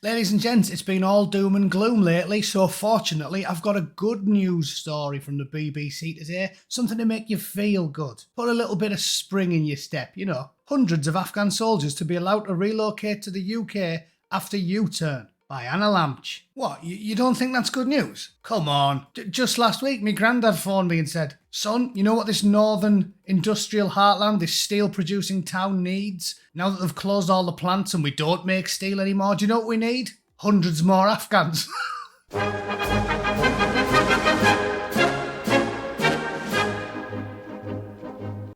Ladies and gents, it's been all doom and gloom lately, so fortunately I've got a good news story from the BBC today, something to make you feel good. Put a little bit of spring in your step, you know. Hundreds of Afghan soldiers to be allowed to relocate to the UK after U-turn. By Anna Lamch. What, you don't think that's good news? Come on. Just last week, my granddad phoned me and said, "Son, you know what this northern industrial heartland, this steel-producing town needs? Now that they've closed all the plants and we don't make steel anymore, do you know what we need? Hundreds more Afghans."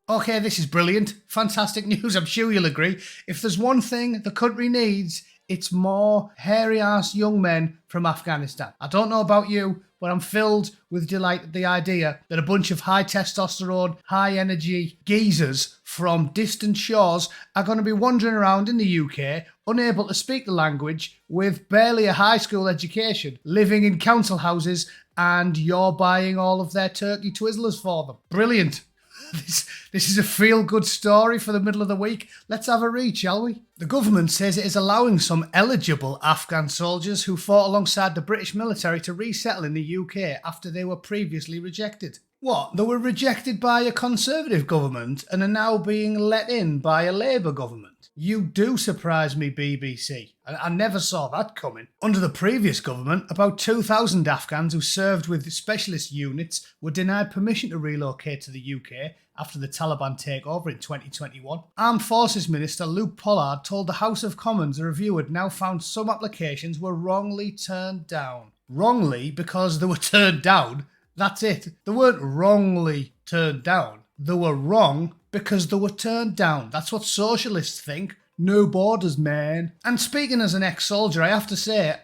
Okay, this is brilliant. Fantastic news, I'm sure you'll agree. If there's one thing the country needs, it's more hairy-ass young men from Afghanistan. I don't know about you, but I'm filled with delight at the idea that a bunch of high testosterone, high energy geezers from distant shores are going to be wandering around in the UK, unable to speak the language, with barely a high school education, living in council houses, and you're buying all of their turkey Twizzlers for them. Brilliant. This is a feel-good story for the middle of the week. Let's have a read, shall we? The government says it is allowing some eligible Afghan soldiers who fought alongside the British military to resettle in the UK after they were previously rejected. What? They were rejected by a Conservative government and are now being let in by a Labour government? You do surprise me, BBC. I never saw that coming. Under the previous government, about 2,000 Afghans who served with specialist units were denied permission to relocate to the UK after the Taliban takeover in 2021. Armed Forces Minister Luke Pollard told the House of Commons a review had now found some applications were wrongly turned down. Wrongly because they were turned down? That's it. They weren't wrongly turned down. They were wrong because they were turned down. That's what socialists think. No borders, man. And speaking as an ex-soldier, I have to say,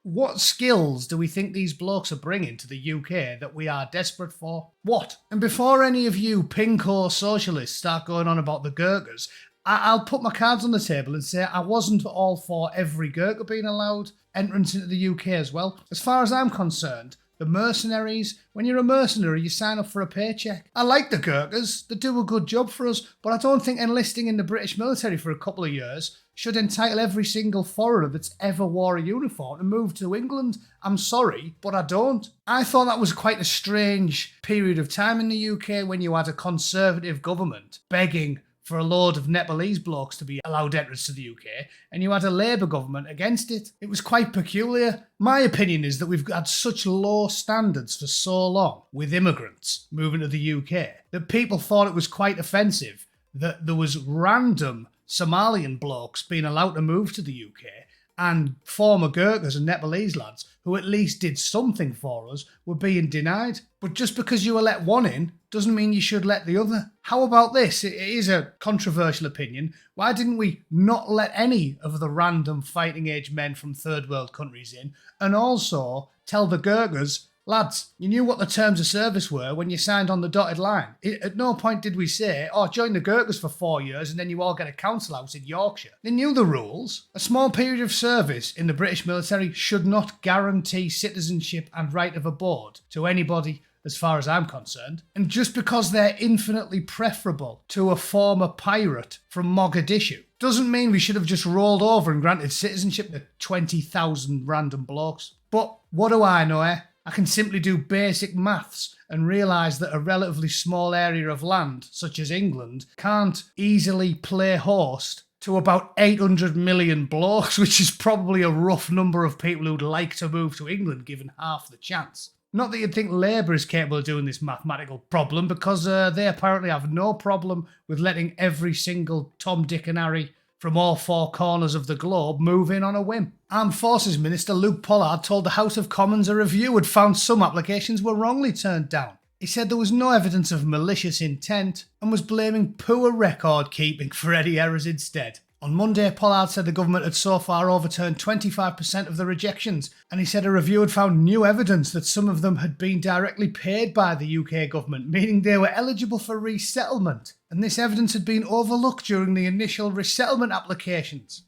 what skills do we think these blokes are bringing to the UK that we are desperate for? What? And before any of you pinko socialists start going on about the Gurkhas, I'll put my cards on the table and say I wasn't all for every Gurkha being allowed entrance into the UK as well. As far as I'm concerned, the mercenaries, when you're a mercenary, you sign up for a paycheck. I like the Gurkhas, they do a good job for us, but I don't think enlisting in the British military for a couple of years should entitle every single foreigner that's ever wore a uniform to move to England. I'm sorry, but I don't. I thought that was quite a strange period of time in the UK when you had a Conservative government begging for a load of Nepalese blokes to be allowed entrance to the UK, and you had a Labour government against it. It was quite peculiar. My opinion is that we've had such low standards for so long with immigrants moving to the UK that people thought it was quite offensive that there was random Somalian blokes being allowed to move to the UK and former Gurkhas and Nepalese lads who at least did something for us were being denied. But just because you were let one in doesn't mean you should let the other. How about this? It is a controversial opinion. Why didn't we not let any of the random fighting age men from third world countries in, and also tell the Gurkhas, lads, you knew what the terms of service were when you signed on the dotted line. At no point did we say, join the Gurkhas for 4 years and then you all get a council house in Yorkshire. They knew the rules. A small period of service in the British military should not guarantee citizenship and right of abode to anybody as far as I'm concerned. And just because they're infinitely preferable to a former pirate from Mogadishu doesn't mean we should have just rolled over and granted citizenship to 20,000 random blokes. But what do I know, eh? I can simply do basic maths and realise that a relatively small area of land, such as England, can't easily play host to about 800 million blokes, which is probably a rough number of people who'd like to move to England given half the chance. Not that you'd think Labour is capable of doing this mathematical problem, because they apparently have no problem with letting every single Tom, Dick and Harry from all four corners of the globe move in on a whim. Armed Forces Minister Luke Pollard told the House of Commons a review had found some applications were wrongly turned down. He said there was no evidence of malicious intent and was blaming poor record keeping for any errors instead. On Monday, Pollard said the government had so far overturned 25% of the rejections, and he said a review had found new evidence that some of them had been directly paid by the UK government, meaning they were eligible for resettlement, and this evidence had been overlooked during the initial resettlement applications.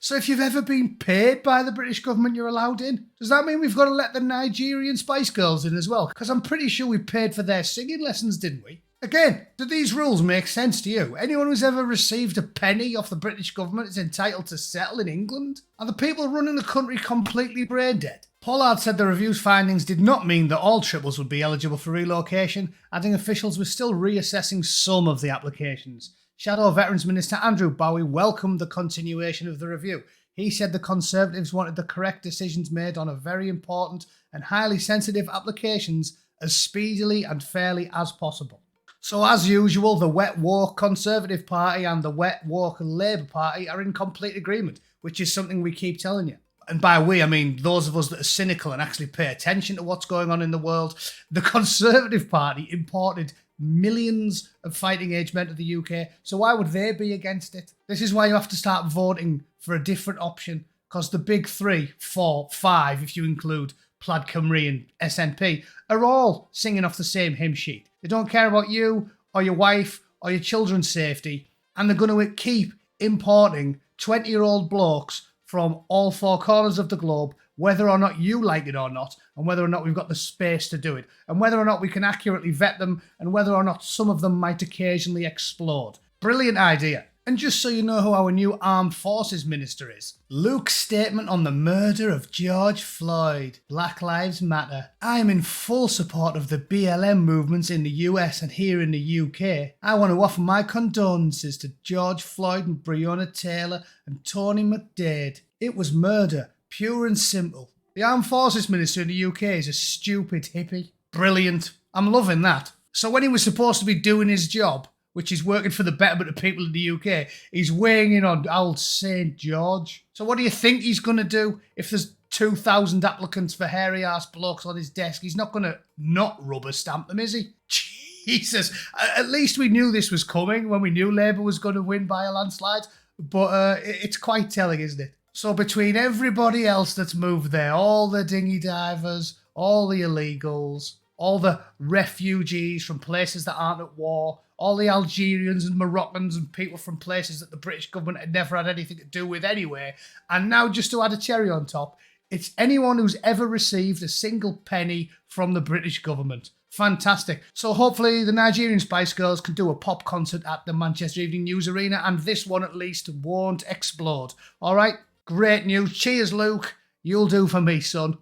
So if you've ever been paid by the British government, you're allowed in? Does that mean we've got to let the Nigerian Spice Girls in as well? Because I'm pretty sure we paid for their singing lessons, didn't we? Again, do these rules make sense to you? Anyone who's ever received a penny off the British government is entitled to settle in England? Are the people running the country completely brain dead? Pollard said the review's findings did not mean that all triples would be eligible for relocation, adding officials were still reassessing some of the applications. Shadow Veterans Minister Andrew Bowie welcomed the continuation of the review. He said the Conservatives wanted the correct decisions made on a very important and highly sensitive applications as speedily and fairly as possible. So as usual, the wet woke Conservative Party and the wet woke Labour Party are in complete agreement, which is something we keep telling you. And by we, I mean those of us that are cynical and actually pay attention to what's going on in the world. The Conservative Party imported millions of fighting age men to the UK, so why would they be against it? This is why you have to start voting for a different option, because the big 3, 4, 5, if you include Plaid Cymru and SNP, are all singing off the same hymn sheet. They don't care about you or your wife or your children's safety, and they're going to keep importing 20-year-old blokes from all 4 corners of the globe, whether or not you like it or not, and whether or not we've got the space to do it, and whether or not we can accurately vet them, and whether or not some of them might occasionally explode. Brilliant idea. And just so you know who our new Armed Forces Minister is, Luke's statement on the murder of George Floyd. Black Lives Matter. I am in full support of the BLM movements in the US and here in the UK. I want to offer my condolences to George Floyd and Breonna Taylor and Tony McDade. It was murder, pure and simple. The Armed Forces Minister in the UK is a stupid hippie. Brilliant. I'm loving that. So when he was supposed to be doing his job, which is working for the betterment of people in the UK, he's weighing in on old St. George. So what do you think he's going to do if there's 2,000 applicants for hairy-ass blokes on his desk? He's not going to not rubber stamp them, is he? Jesus. At least we knew this was coming when we knew Labour was going to win by a landslide. But it's quite telling, isn't it? So between everybody else that's moved there, all the dinghy divers, all the illegals, all the refugees from places that aren't at war, all the Algerians and Moroccans and people from places that the British government had never had anything to do with anyway. And now, just to add a cherry on top, it's anyone who's ever received a single penny from the British government. Fantastic. So hopefully the Nigerian Spice Girls can do a pop concert at the Manchester Evening News Arena, and this one at least won't explode. All right? Great news. Cheers, Luke. You'll do for me, son.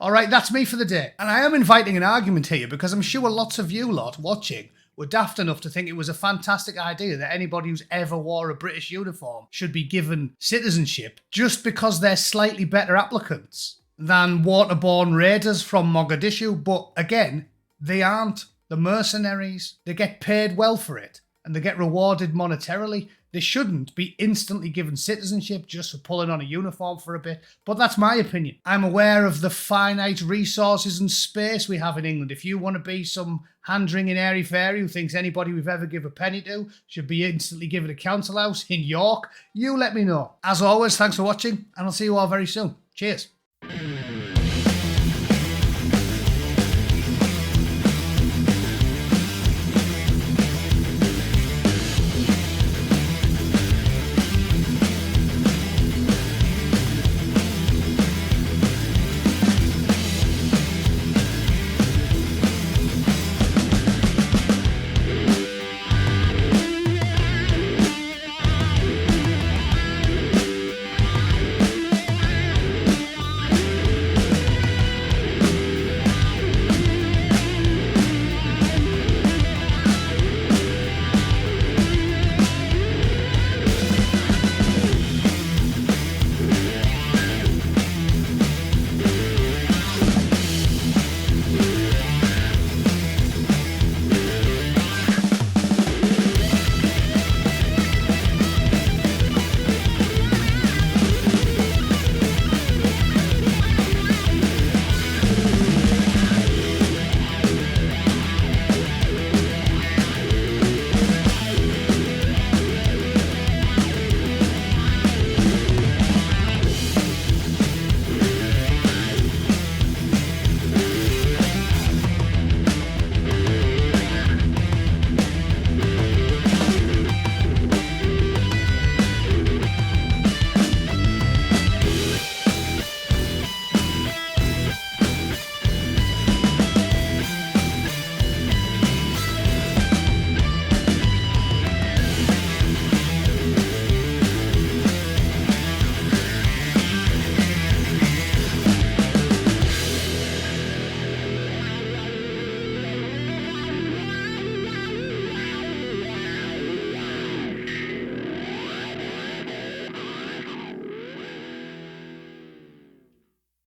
All right, that's me for the day. And I am inviting an argument here because I'm sure lots of you lot watching were daft enough to think it was a fantastic idea that anybody who's ever wore a British uniform should be given citizenship just because they're slightly better applicants than waterborne raiders from Mogadishu. But again, they aren't. The mercenaries, they get paid well for it and they get rewarded monetarily. They shouldn't be instantly given citizenship just for pulling on a uniform for a bit. But that's my opinion. I'm aware of the finite resources and space we have in England. If you want to be some hand-wringing airy-fairy who thinks anybody we've ever given a penny to should be instantly given a council house in York, you let me know. As always, thanks for watching, and I'll see you all very soon. Cheers.